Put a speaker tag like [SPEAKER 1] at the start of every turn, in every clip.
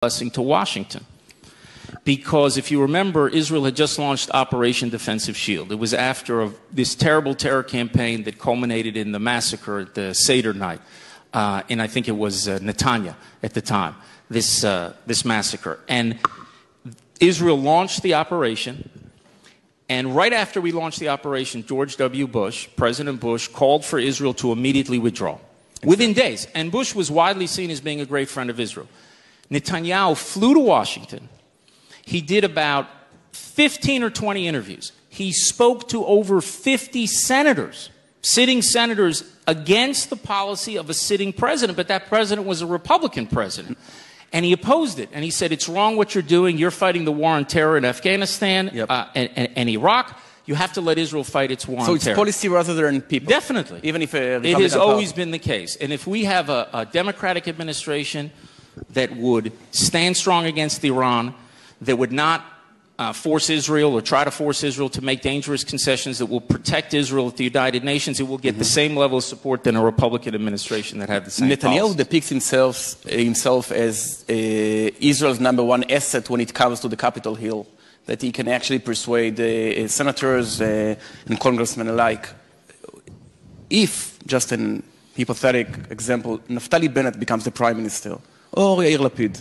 [SPEAKER 1] blessing to Washington. Because if you remember, Israel had just launched Operation Defensive Shield. It was after this terrible terror campaign that culminated in the massacre at the Seder night. And I think it was Netanya at the time, this massacre. And Israel launched the operation. And right after we launched the operation, George W. Bush, President Bush, called for Israel to immediately withdraw. Within days. And Bush was widely seen as being a great friend of Israel. Netanyahu flew to Washington. He did about 15 or 20 interviews. He spoke to over 50 senators, sitting senators, against the policy of a sitting president, but that president was a Republican president. And he opposed it. And he said, it's wrong what you're doing. You're fighting the war on terror in Afghanistan and Iraq. You have to let Israel fight its war on terror.
[SPEAKER 2] So it's policy rather than people?
[SPEAKER 1] Definitely.
[SPEAKER 2] Even if
[SPEAKER 1] it has always been the case. And if we have a Democratic administration that would stand strong against Iran, that would not force Israel or try to force Israel to make dangerous concessions, that will protect Israel at the United Nations, it will get the same level of support than a Republican administration that had the same
[SPEAKER 2] Netanyahu depicts himself as Israel's #1 asset when it comes to the Capitol Hill, that he can actually persuade senators and congressmen alike. If, just an hypothetical example, Neftalli Bennett becomes the prime minister, or Yahir Lapid,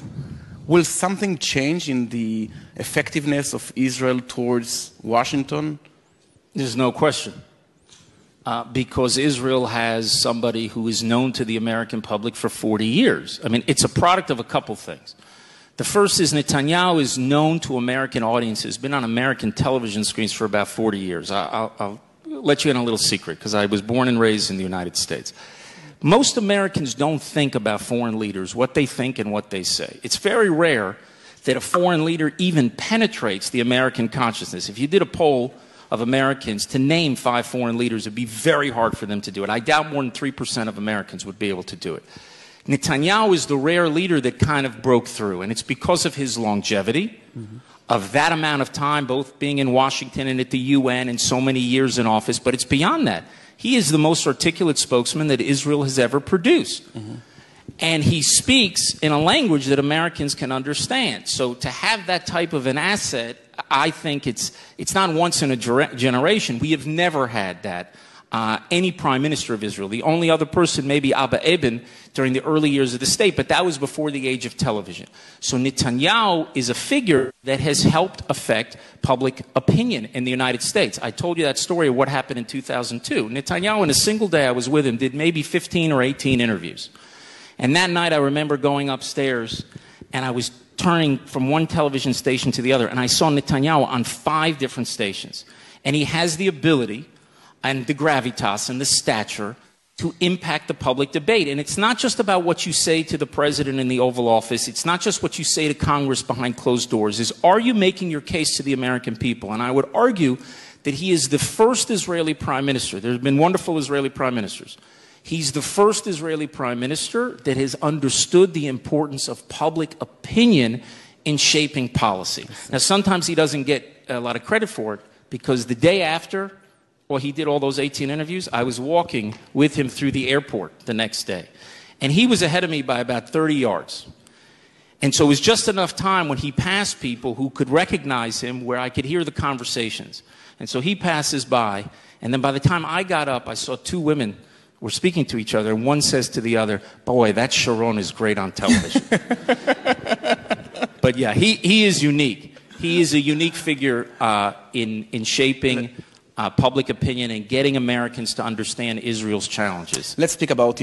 [SPEAKER 2] will something change in the effectiveness of Israel towards Washington?
[SPEAKER 1] There's no question. Because Israel has somebody who is known to the American public for 40 years. I mean, it's a product of a couple things. The first is Netanyahu is known to American audiences, been on American television screens for about 40 years. I'll let you in a little secret, because I was born and raised in the United States. Most Americans don't think about foreign leaders, what they think and what they say. It's very rare that a foreign leader even penetrates the American consciousness. If you did a poll of Americans to name 5 foreign leaders, it would be very hard for them to do it. I doubt more than 3% of Americans would be able to do it. Netanyahu is the rare leader that kind of broke through, and it's because of his longevity, of that amount of time, both being in Washington and at the UN and so many years in office, but it's beyond that. He is the most articulate spokesman that Israel has ever produced. And he speaks in a language that Americans can understand. So to have that type of an asset, I think it's not once in a generation. We have never had that. Any prime minister of Israel. The only other person, maybe Abba Eban, during the early years of the state, but that was before the age of television. So Netanyahu is a figure that has helped affect public opinion in the United States. I told you that story of what happened in 2002. Netanyahu, in a single day I was with him, did maybe 15 or 18 interviews. And that night I remember going upstairs, and I was turning from one television station to the other, and I saw Netanyahu on 5 different stations. And he has the ability and the gravitas and the stature to impact the public debate. And it's not just about what you say to the president in the Oval Office. It's not just what you say to Congress behind closed doors. It's, are you making your case to the American people? And I would argue that he is the first Israeli prime minister. There have been wonderful Israeli prime ministers. He's the first Israeli prime minister that has understood the importance of public opinion in shaping policy. Now, sometimes he doesn't get a lot of credit for it, because the day after, well, he did all those 18 interviews, I was walking with him through the airport the next day. And he was ahead of me by about 30 yards. And so it was just enough time when he passed people who could recognize him where I could hear the conversations. And so he passes by, and then by the time I got up, I saw 2 women were speaking to each other, and one says to the other, boy, that Sharon is great on television. But yeah, he is unique. He is a unique figure in shaping public opinion and getting Americans to understand Israel's challenges.
[SPEAKER 2] Let's speak about